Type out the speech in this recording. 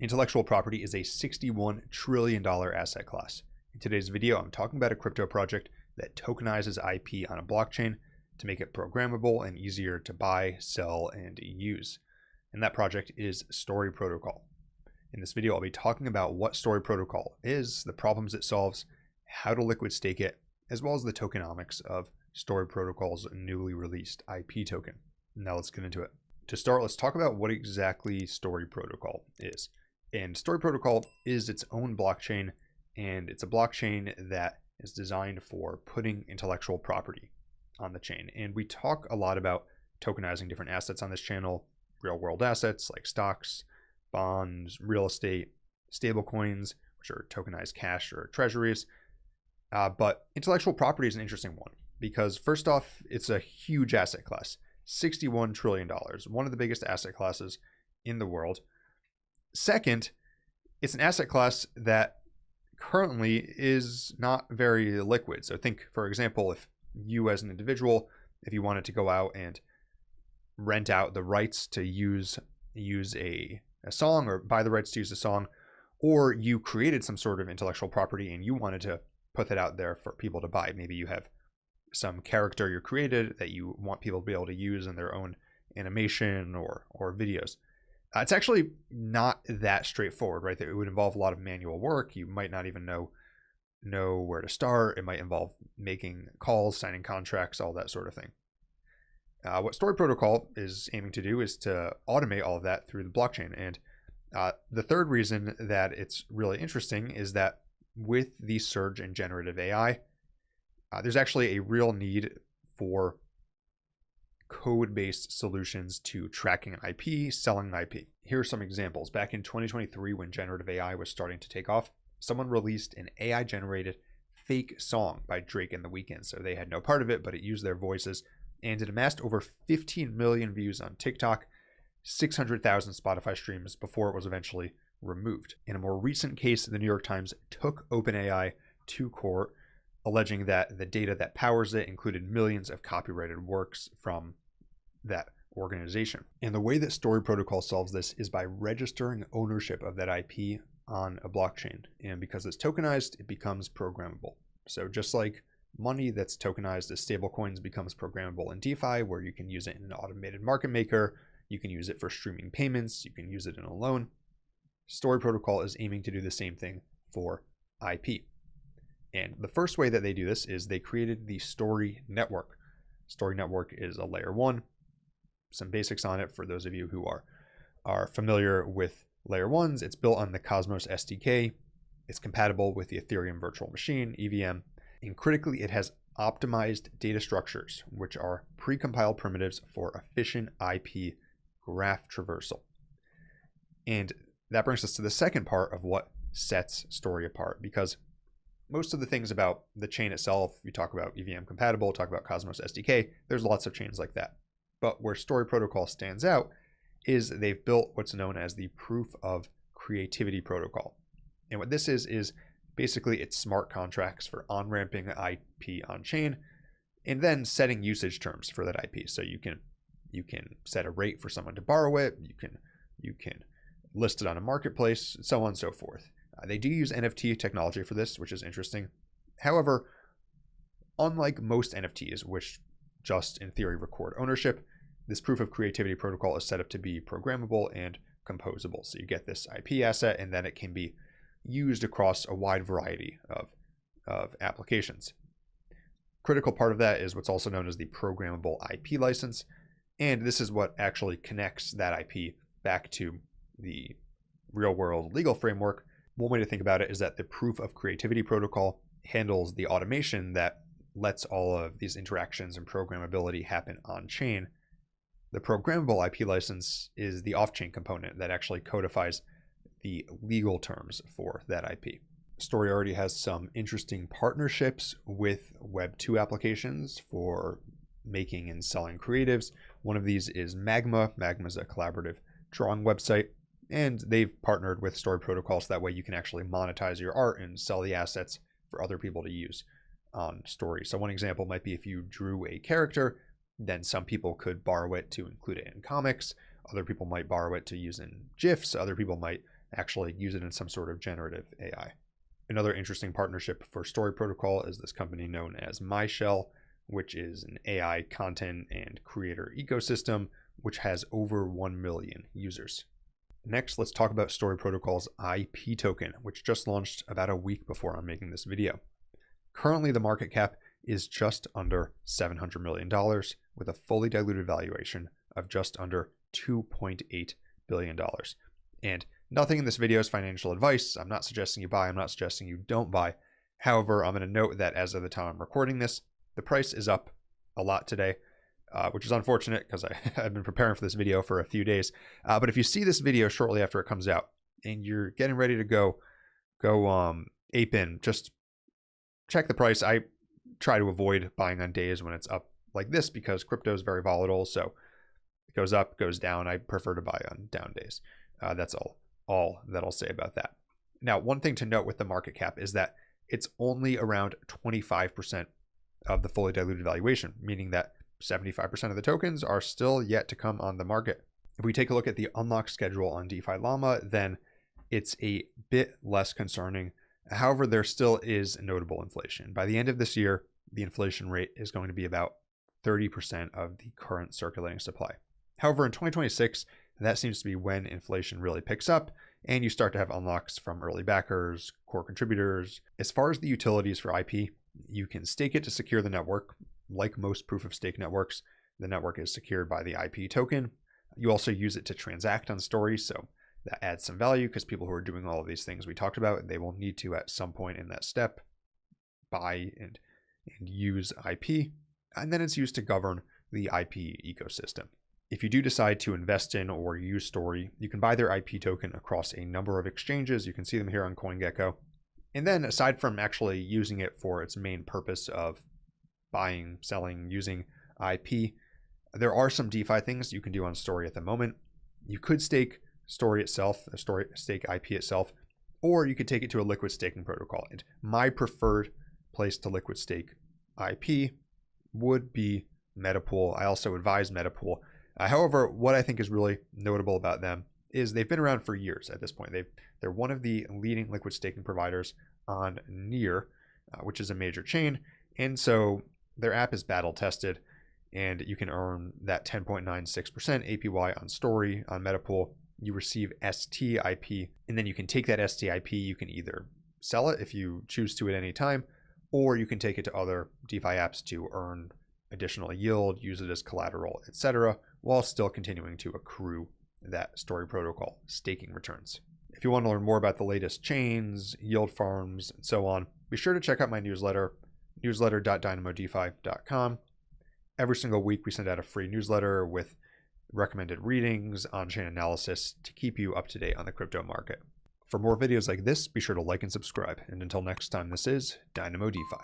Intellectual property is a $61 trillion asset class. In today's video, I'm talking about a crypto project that tokenizes IP on a blockchain to make it programmable and easier to buy, sell, and use. And that project is Story Protocol. In this video, I'll be talking about what Story Protocol is, the problems it solves, how to liquid stake it, as well as the tokenomics of Story Protocol's newly released IP token. Now let's get into it. To start, let's talk about what exactly Story Protocol is. And Story Protocol is its own blockchain, and it's a blockchain that is designed for putting intellectual property on the chain. And we talk a lot about tokenizing different assets on this channel, real world assets like stocks, bonds, real estate, stable coins, which are tokenized cash or treasuries. But intellectual property is an interesting one because first off, it's a huge asset class, $61 trillion, one of the biggest asset classes in the world. Second, it's an asset class that currently is not very liquid. So think, for example, if you as an individual, if you wanted to go out and rent out the rights to use a song or buy the rights to use a song, or you created some sort of intellectual property and you wanted to put that out there for people to buy. Maybe you have some character you created that you want people to be able to use in their own animation or videos. It's actually not that straightforward, right? It would involve a lot of manual work. You might not even know where to start. It might involve making calls, signing contracts, all that sort of thing. What Story Protocol is aiming to do is to automate all of that through the blockchain. And the third reason that it's really interesting is that with the surge in generative AI, there's actually a real need for code-based solutions to tracking IP, selling IP. Here are some examples. Back in 2023, when generative AI was starting to take off, someone released an AI-generated fake song by Drake and The Weeknd. So they had no part of it, but it used their voices, and it amassed over 15 million views on TikTok, 600,000 Spotify streams before it was eventually removed. In a more recent case, the New York Times took OpenAI to court, alleging that the data that powers it included millions of copyrighted works from that organization. And the way that Story Protocol solves this is by registering ownership of that IP on a blockchain. And because it's tokenized, it becomes programmable. So just like money that's tokenized as stablecoins becomes programmable in DeFi, where you can use it in an automated market maker, you can use it for streaming payments, you can use it in a loan. Story Protocol is aiming to do the same thing for IP. And the first way that they do this is they created the Story Network. Story Network is a layer 1. Some basics on it for those of you who are familiar with layer 1s. It's built on the Cosmos SDK. It's compatible with the Ethereum virtual machine, EVM. And critically, it has optimized data structures, which are precompiled primitives for efficient IP graph traversal. And that brings us to the second part of what sets Story apart, because most of the things about the chain itself, you talk about EVM compatible, talk about Cosmos SDK, there's lots of chains like that. But where Story Protocol stands out is they've built what's known as the Proof of Creativity Protocol. And what this is basically it's smart contracts for on-ramping IP on-chain and then setting usage terms for that IP. So you can set a rate for someone to borrow it, you can list it on a marketplace, so on and so forth. They do use NFT technology for this, which is interesting. However, unlike most NFTs, which just in theory record ownership, this Proof of Creativity Protocol is set up to be programmable and composable. So you get this IP asset, and then it can be used across a wide variety of applications. Critical part of that is what's also known as the programmable IP license. And this is what actually connects that IP back to the real world legal framework. One way to think about it is that the Proof of Creativity Protocol handles the automation that lets all of these interactions and programmability happen on chain. The programmable IP license is the off-chain component that actually codifies the legal terms for that IP. Story already has some interesting partnerships with Web 2 applications for making and selling creatives. One of these is Magma. Magma is a collaborative drawing website, and they've partnered with Story Protocol so that way you can actually monetize your art and sell the assets for other people to use on Story. So one example might be if you drew a character, then some people could borrow it to include it in comics. Other people might borrow it to use in GIFs. Other people might actually use it in some sort of generative AI. Another interesting partnership for Story Protocol is this company known as MyShell, which is an AI content and creator ecosystem, which has over 1 million users. Next, let's talk about Story Protocol's IP token, which just launched about a week before I'm making this video. Currently, the market cap is just under $700 million with a fully diluted valuation of just under $2.8 billion. And nothing in this video is financial advice. I'm not suggesting you buy. I'm not suggesting you don't buy. However, I'm going to note that as of the time I'm recording this, the price is up a lot today, which is unfortunate because I've been preparing for this video for a few days. But if you see this video shortly after it comes out and you're getting ready to go ape in, just check the price. I try to avoid buying on days when it's up like this because crypto is very volatile. So it goes up, goes down. I prefer to buy on down days. That's all that I'll say about that. Now, one thing to note with the market cap is that it's only around 25% of the fully diluted valuation, meaning that 75% of the tokens are still yet to come on the market. If we take a look at the unlock schedule on DeFi Llama, then it's a bit less concerning. However, there still is notable inflation. By the end of this year, the inflation rate is going to be about 30% of the current circulating supply. However, in 2026, that seems to be when inflation really picks up and you start to have unlocks from early backers, core contributors. As far as the utilities for IP, you can stake it to secure the network. Like most proof of stake networks, the network is secured by the IP token. You also use it to transact on stories, so that adds some value because people who are doing all of these things we talked about, they will need to at some point in that step buy and use IP, and then it's used to govern the IP ecosystem. If you do decide to invest in or use Story, you can buy their IP token across a number of exchanges. You can see them here on CoinGecko. And then aside from actually using it for its main purpose of buying, selling, using IP, there are some DeFi things you can do on Story at the moment. You could stake Story itself, stake IP itself, or you could take it to a liquid staking protocol. And my preferred place to liquid stake IP would be Metapool. I also advise Metapool. However, what I think is really notable about them is they've been around for years at this point. They're one of the leading liquid staking providers on Near, which is a major chain. And so their app is battle tested, and you can earn that 10.96% APY on Story on Metapool. You receive STIP, and then you can take that STIP. You can either sell it if you choose to at any time, or you can take it to other DeFi apps to earn additional yield, use it as collateral, etc., while still continuing to accrue that Story Protocol staking returns. If you want to learn more about the latest chains, yield farms, and so on, be sure to check out my newsletter, newsletter.dynamodefi.com. Every single week, we send out a free newsletter with recommended readings, on-chain analysis to keep you up to date on the crypto market. For more videos like this, be sure to like and subscribe. And until next time, this is Dynamo DeFi.